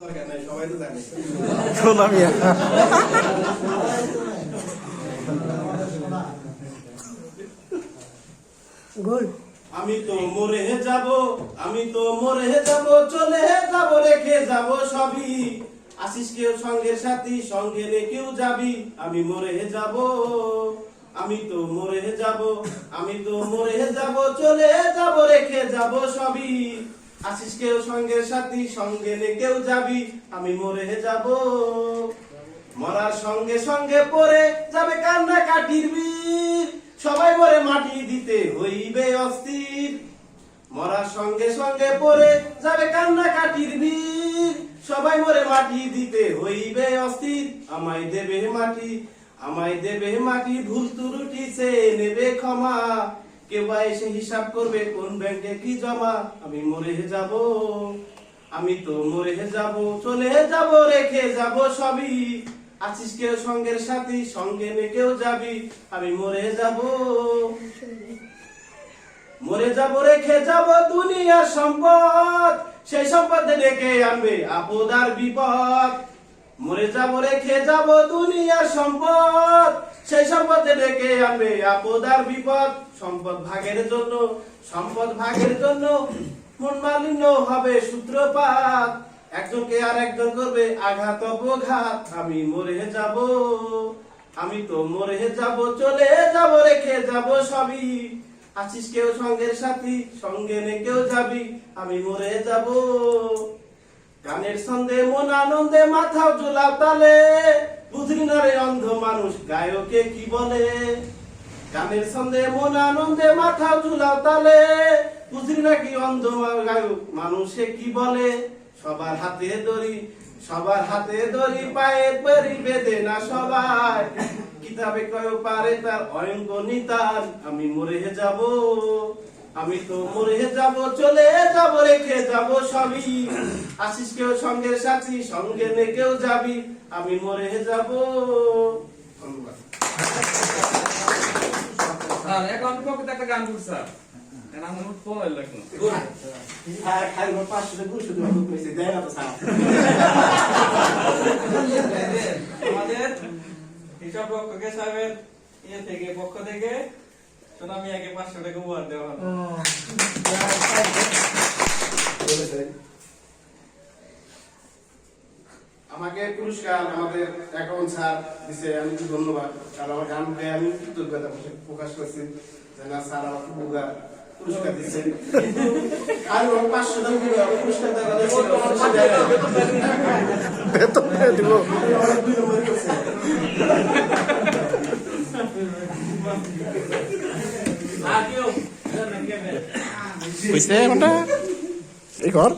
সবাই তো জানে আমি তো মরে যাব, আমি তো মরে যাব, চলে যাব, রেখে যাব সবই। আসিস কেউ সঙ্গের সাথী, সঙ্গে নে কেউ যাবি, আমি মরে যাব, আমি তো মরে যাব, আমি তো মরে যাব, চলে যাব, রেখে যাব সবই। আসিস কেউ সঙ্গের সাথী, সঙ্গে নে কেউ যাবি, আমি মরে যাব। মরার সঙ্গে সঙ্গে পড়ে যাবে কান্না কাটির বীর, সবাই মরে মাটি দিতে হইবে অস্থির। মরার সঙ্গে সঙ্গে পড়ে যাবে কান্না কাটির বীর, সবাই মরে মাটি দিতে হইবে অস্থির। আমায় দেবে মাটি, আমায় দেবে মাটি, ভুল ত্রুটি সে নেবে ক্ষমা। কেউ বা এসে হিসাব করবে কোন ব্যাংকে কি জমা, আমি মরে যাব, আমি তো মরে যাব, চলে যাব, রেখে যাব সবই। আছিস কেউ সঙ্গের সাথী, সঙ্গে নে কেউ যাবি, আমি মরে যাব, মরে যাব, রেখে যাব দুনিয়ার সম্পদ, সেই সম্পদে ডেকে আনবে আপদ আর বিপদ। মরে যাব, রেখে যাব দুনিয়ার সম্পদ, সেই সম্পদে ডেকে আনবে আপদ আর বিপদ। সম্পদ ভাগের জন্য, সম্পদ ভাগের জন্য মন মালিন্য হবে সূত্রপাত, একজনকে আর একজন করবে আঘাত অপঘাত, আমি মরে যাব, আমি তো মরে যাব, চলে যাব, রেখে যাব সবই। আছিস কেউ সঙ্গের সাথী, সঙ্গে নে কেউ যাবি, আমি মরে যাব। গানের ছন্দে মন আনন্দে মাথাও ঝুলাও তালে, বুঝলি না রে অন্ধ মানুষ গায়কে কি বলে। গানের ছন্দে মন আনন্দে মাথাও ঝুলাও তালে, বুঝলি নাকি অন্ধ গায়ক মানুষে কি বলে। সবার হাতে দড়ি, সবার হাতে দড়ি, পায়ে পরি বেঁধে না সবাই, কিতাবে কয় পারে তার অঙ্ক নিতান, আমি মরে যাব, আমি তো মরে যাব, চলে যাব, রেখে যাব সবই। আসিস কেউ সঙ্গের সাথী, সঙ্গে নে কেউ যাবি, আমি মরে যাব। ধন্যবাদ। এখন কবিতা একটা গান করছ আমার পড়াই লাগলো খাই 500 টাকা শুধু কইছে দেয় না তো স্যার। আমাদের হিসাব রক্ষক সাহেবের ইয়ে থেকে পক্ষ থেকে সোনামিয়াকে 500 টাকা উপহার দেওয়া হলো। আমাকে পুরস্কার আমাদের অ্যাকাউন্ট স্যার দিছে, আমি খুব ধন্যবাদ। আর আমার গান গায়ে আমি কৃতজ্ঞতা প্রকাশ করছি যে না স্যার আমাকে পুরস্কার দিচ্ছেন, কিন্তু আর 500 টাকা পুরস্কার দেওয়া বেতন দিব অনেক 2 নম্বর করছে। কইছে কোনটা এই ঘর